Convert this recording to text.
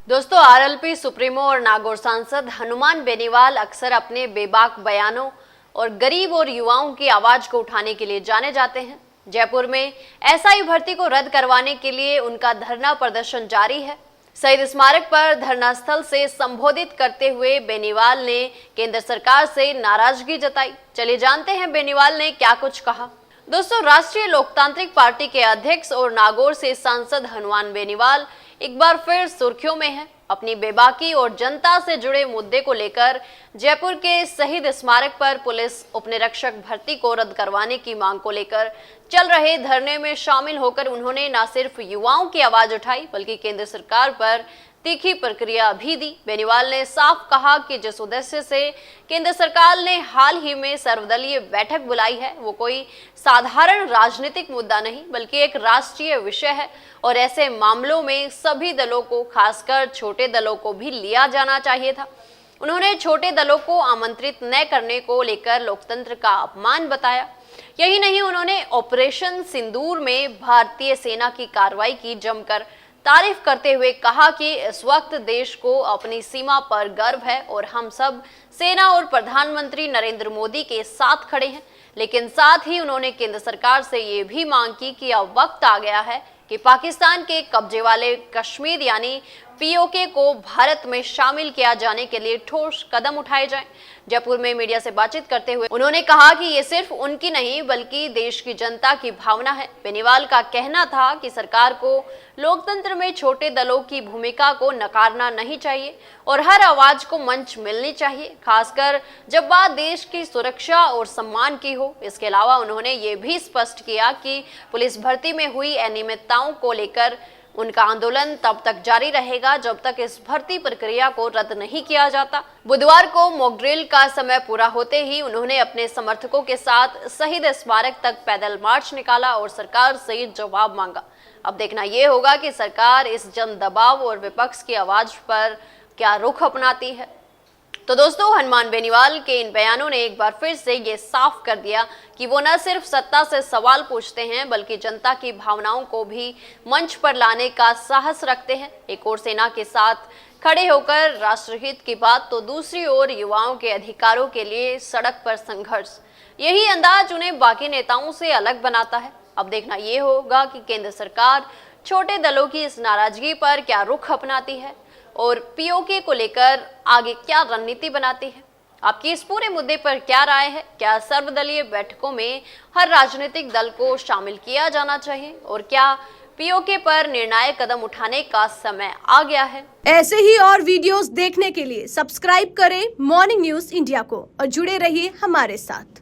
दोस्तों, RLP supremo और नागौर सांसद हनुमान बेनीवाल अक्सर अपने बेबाक बयानों और गरीब और युवाओं की आवाज को उठाने के लिए जाने जाते हैं। जयपुर में एसआई भर्ती को रद्द करवाने के लिए उनका धरना प्रदर्शन जारी है। शहीद स्मारक पर धरना स्थल से संबोधित करते हुए बेनीवाल ने केंद्र सरकार से नाराजगी जताई। चलिए जानते हैं बेनीवाल ने क्या कुछ कहा। दोस्तों, राष्ट्रीय लोकतांत्रिक पार्टी के अध्यक्ष और नागौर से सांसद हनुमान बेनीवाल एक बार फिर सुर्खियों में हैं। अपनी बेबाकी और जनता से जुड़े मुद्दे को लेकर जयपुर के शहीद स्मारक पर पुलिस उपनिरीक्षक भर्ती को रद्द करवाने की मांग को लेकर चल रहे धरने में शामिल होकर उन्होंने न सिर्फ युवाओं की आवाज उठाई बल्कि केंद्र सरकार पर तीखी प्रक्रिया भी दी। बेनीवाल ने साफ कहा कि जिस उद्देश्य से केंद्र सरकार ने हाल ही में सर्वदलीय बैठक बुलाई है वो कोई साधारण राजनीतिक मुद्दा नहीं बल्कि एक राष्ट्रीय विषय है और ऐसे मामलों में सभी दलों को, खासकर छोटे दलों को भी लिया जाना चाहिए था। उन्होंने छोटे दलों को आमंत्रित न करने को लेकर लोकतंत्र का अपमान बताया। यही नहीं, उन्होंने ऑपरेशन सिंदूर में भारतीय सेना की कार्रवाई की जमकर तारीफ करते हुए कहा कि इस वक्त देश को अपनी सीमा पर गर्व है और हम सब सेना और प्रधानमंत्री नरेंद्र मोदी के साथ खड़े हैं। लेकिन साथ ही उन्होंने केंद्र सरकार से ये भी मांग की कि अब वक्त आ गया है कि पाकिस्तान के कब्जे वाले कश्मीर यानी पीओके को भारत में शामिल किया जाने के लिए ठोस कदम उठाए जाएं। जयपुर में मीडिया से बातचीत करते हुए उन्होंने कहा कि ये सिर्फ उनकी नहीं बल्कि देश की जनता की भावना है। बेनीवाल का कहना था कि सरकार को लोकतंत्र में छोटे दलों की भूमिका को नकारना नहीं चाहिए और हर आवाज को मंच मिलनी चाहिए, खासकर जब बात देश की सुरक्षा और सम्मान की हो। इसके अलावा उन्होंने ये भी स्पष्ट किया कि पुलिस भर्ती में हुई अनियमितताओं को लेकर उनका आंदोलन तब तक जारी रहेगा जब तक इस भर्ती प्रक्रिया को रद्द नहीं किया जाता। बुधवार को मॉक ड्रिल का समय पूरा होते ही उन्होंने अपने समर्थकों के साथ शहीद स्मारक तक पैदल मार्च निकाला और सरकार से जवाब मांगा। अब देखना यह होगा कि सरकार इस जन दबाव और विपक्ष की आवाज पर क्या रुख अपनाती है। तो दोस्तों, हनुमान बेनीवाल के इन बयानों ने एक बार फिर से ये साफ कर दिया कि वो न सिर्फ सत्ता से सवाल पूछते हैं बल्कि जनता की भावनाओं को भी मंच पर लाने का साहस रखते हैं। एक ओर सेना के साथ खड़े होकर राष्ट्रहित की बात तो दूसरी ओर युवाओं के अधिकारों के लिए सड़क पर संघर्ष। यही अंदाज उन्हें बाकी नेताओं से अलग बनाता है। अब देखना ये होगा कि केंद्र सरकार छोटे दलों की इस नाराजगी पर क्या रुख अपनाती है और पीओके को लेकर आगे क्या रणनीति बनाती है। आपकी इस पूरे मुद्दे पर क्या राय है? क्या सर्वदलीय बैठकों में हर राजनीतिक दल को शामिल किया जाना चाहिए और क्या पीओके पर निर्णायक कदम उठाने का समय आ गया है? ऐसे ही और वीडियोस देखने के लिए सब्सक्राइब करें मॉर्निंग न्यूज इंडिया को और जुड़े रहिए हमारे साथ।